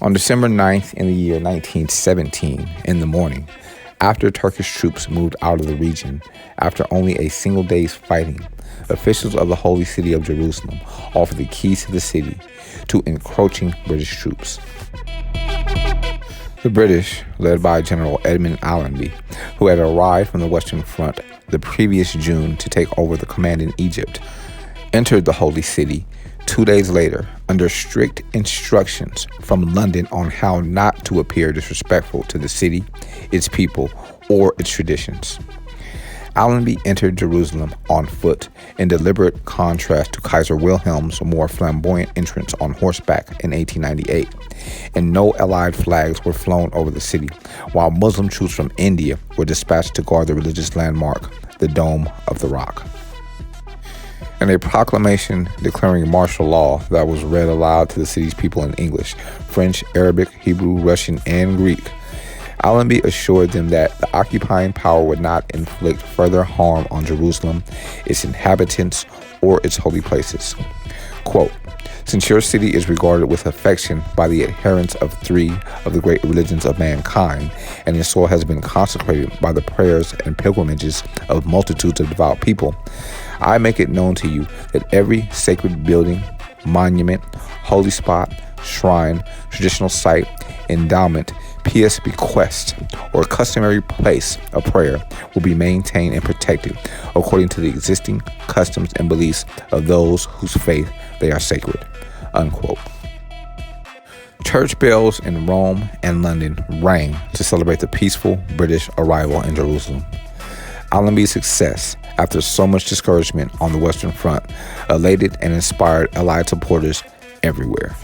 On December 9th in the year 1917, in the morning, after Turkish troops moved out of the region, after only a single day's fighting, officials of the Holy City of Jerusalem offered the keys to the city to encroaching British troops. The British, led by General Edmund Allenby, who had arrived from the Western Front the previous June to take over the command in Egypt, entered the Holy City 2 days later under strict instructions from London on how not to appear disrespectful to the city, its people, or its traditions. Allenby entered Jerusalem on foot, in deliberate contrast to Kaiser Wilhelm's more flamboyant entrance on horseback in 1898, and no Allied flags were flown over the city, while Muslim troops from India were dispatched to guard the religious landmark, the Dome of the Rock. In a proclamation declaring martial law that was read aloud to the city's people in English, French, Arabic, Hebrew, Russian, and Greek, Allenby assured them that the occupying power would not inflict further harm on Jerusalem, its inhabitants, or its holy places. Quote, "Since your city is regarded with affection by the adherents of 3 of the great religions of mankind, and its soil has been consecrated by the prayers and pilgrimages of multitudes of devout people, I make it known to you that every sacred building, monument, holy spot, shrine, traditional site, endowment, pious bequest, or customary place of prayer will be maintained and protected according to the existing customs and beliefs of those whose faith they are sacred." Unquote. Church bells in Rome and London rang to celebrate the peaceful British arrival in Jerusalem. Allenby's success, after so much discouragement on the Western Front, elated and inspired Allied supporters everywhere.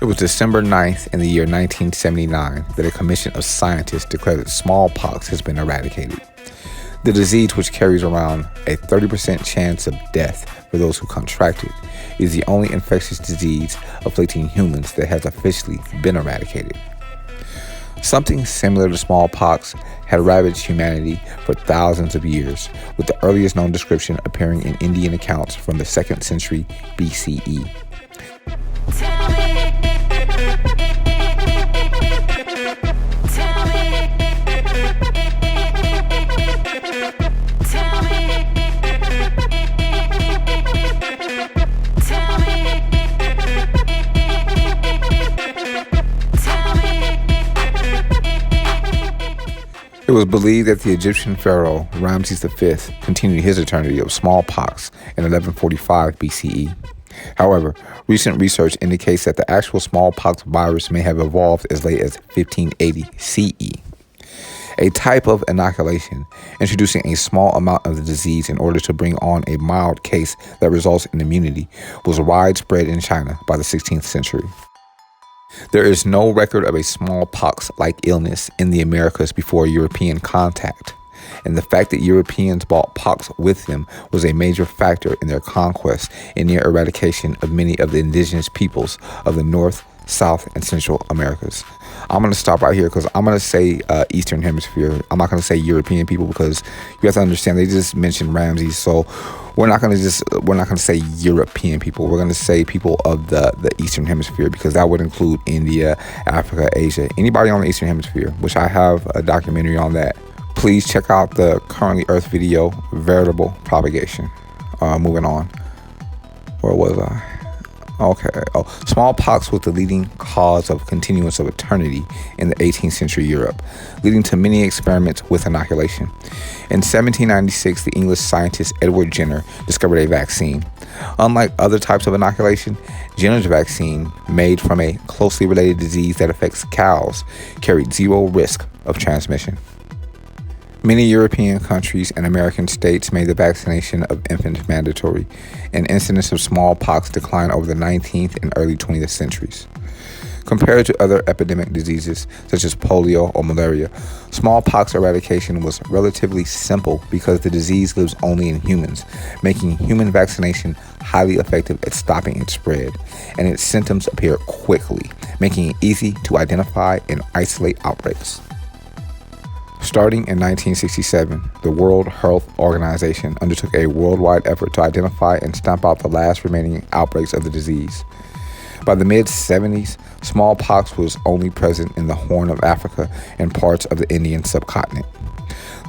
It was December 9th in the year 1979 that a commission of scientists declared that smallpox has been eradicated. The disease, which carries around a 30% chance of death for those who contract it, is the only infectious disease afflicting humans that has officially been eradicated. Something similar to smallpox had ravaged humanity for thousands of years, with the earliest known description appearing in Indian accounts from the 2nd century BCE. It was believed that the Egyptian pharaoh Ramses V continued his eternity of smallpox in 1145 BCE. However, recent research indicates that the actual smallpox virus may have evolved as late as 1580 CE. A type of inoculation, introducing a small amount of the disease in order to bring on a mild case that results in immunity, was widespread in China by the 16th century. There is no record of a smallpox-like illness in the Americas before European contact, and the fact that Europeans brought pox with them was a major factor in their conquest and near eradication of many of the indigenous peoples of the North, South, and Central Americas. I'm going to stop right here because I'm going to say Eastern Hemisphere. I'm not going to say European people because you have to understand they just mentioned Ramses, so we're not going to say European people. We're going to say people of the Eastern Hemisphere because that would include India, Africa, Asia, anybody on the Eastern Hemisphere, which I have a documentary on that. Please check out the Currently Earth video, Veritable Propagation. Moving on. Where was I? Okay. Oh, smallpox was the leading cause of continuance of eternity in the 18th century Europe, leading to many experiments with inoculation. In 1796, the English scientist Edward Jenner discovered a vaccine. Unlike other types of inoculation, Jenner's vaccine, made from a closely related disease that affects cows, carried zero risk of transmission. Many European countries and American states made the vaccination of infants mandatory, and incidence of smallpox declined over the 19th and early 20th centuries. Compared to other epidemic diseases such as polio or malaria, smallpox eradication was relatively simple because the disease lives only in humans, making human vaccination highly effective at stopping its spread, and its symptoms appear quickly, making it easy to identify and isolate outbreaks. Starting in 1967, the World Health Organization undertook a worldwide effort to identify and stamp out the last remaining outbreaks of the disease. By the mid-70s, smallpox was only present in the Horn of Africa and parts of the Indian subcontinent.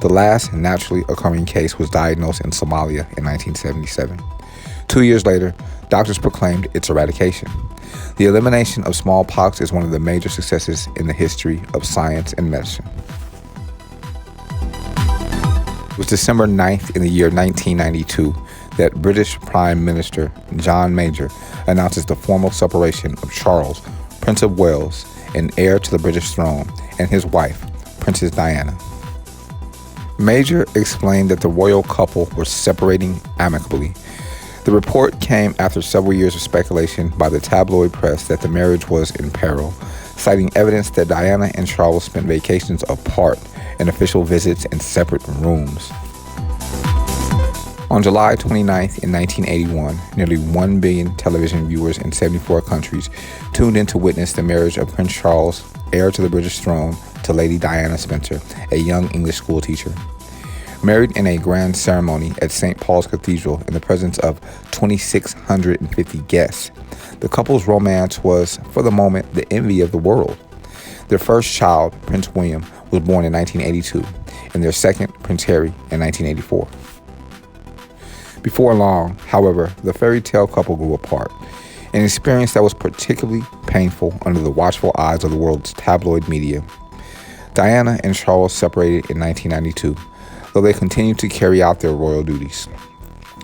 The last naturally occurring case was diagnosed in Somalia in 1977. 2 years later, doctors proclaimed its eradication. The elimination of smallpox is one of the major successes in the history of science and medicine. It was December 9th in the year 1992 that British Prime Minister John Major announces the formal separation of Charles, Prince of Wales, and heir to the British throne, and his wife, Princess Diana. Major explained that the royal couple were separating amicably. The report came after several years of speculation by the tabloid press that the marriage was in peril, citing evidence that Diana and Charles spent vacations apart and official visits in separate rooms. On July 29th in 1981, nearly 1 billion television viewers in 74 countries tuned in to witness the marriage of Prince Charles, heir to the British throne, to Lady Diana Spencer, a young English schoolteacher. Married in a grand ceremony at St. Paul's Cathedral in the presence of 2,650 guests, the couple's romance was, for the moment, the envy of the world. Their first child, Prince William, was born in 1982, and their second, Prince Harry, in 1984. Before long, however, the fairy tale couple grew apart, an experience that was particularly painful under the watchful eyes of the world's tabloid media. Diana and Charles separated in 1992, though they continued to carry out their royal duties.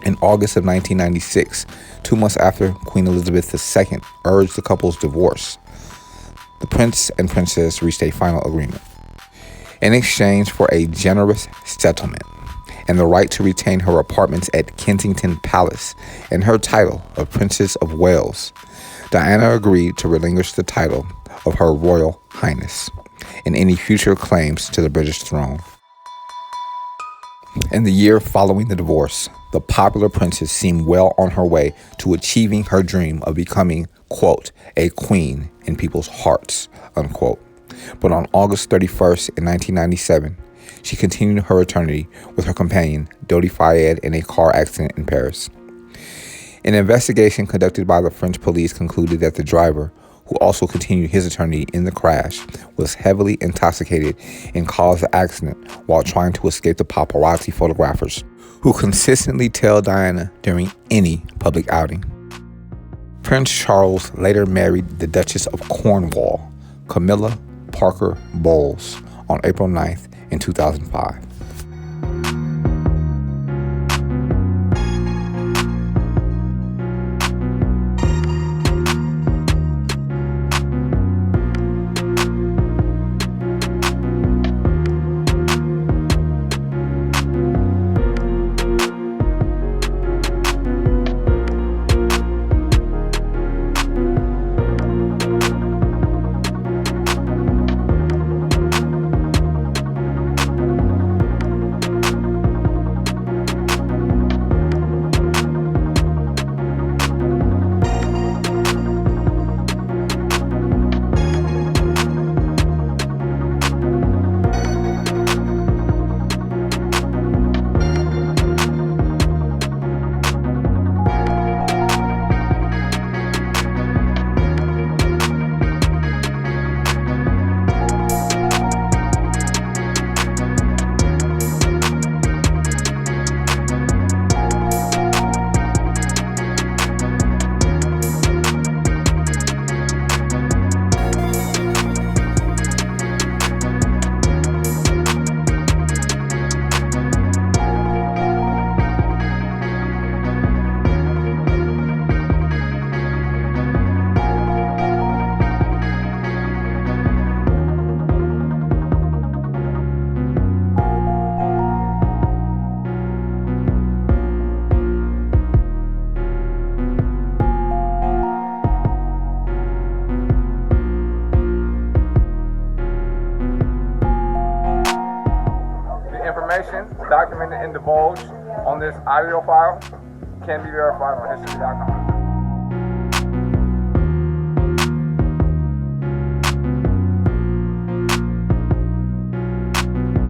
In August of 1996, 2 months after Queen Elizabeth II urged the couple's divorce, the prince and princess reached a final agreement. In exchange for a generous settlement and the right to retain her apartments at Kensington Palace and her title of Princess of Wales, Diana agreed to relinquish the title of Her Royal Highness and any future claims to the British throne. In the year following the divorce, the popular princess seemed well on her way to achieving her dream of becoming, quote, a queen in people's hearts, unquote. But on August 31st in 1997, she continued her eternity with her companion, Dodi Fayed, in a car accident in Paris. An investigation conducted by the French police concluded that the driver, who also continued his eternity in the crash, was heavily intoxicated and caused the accident while trying to escape the paparazzi photographers, who consistently tailed Diana during any public outing. Prince Charles later married the Duchess of Cornwall, Camilla Parker Bowles, on April 9th in 2005. information documented and divulged on this audio file can be verified on history.com.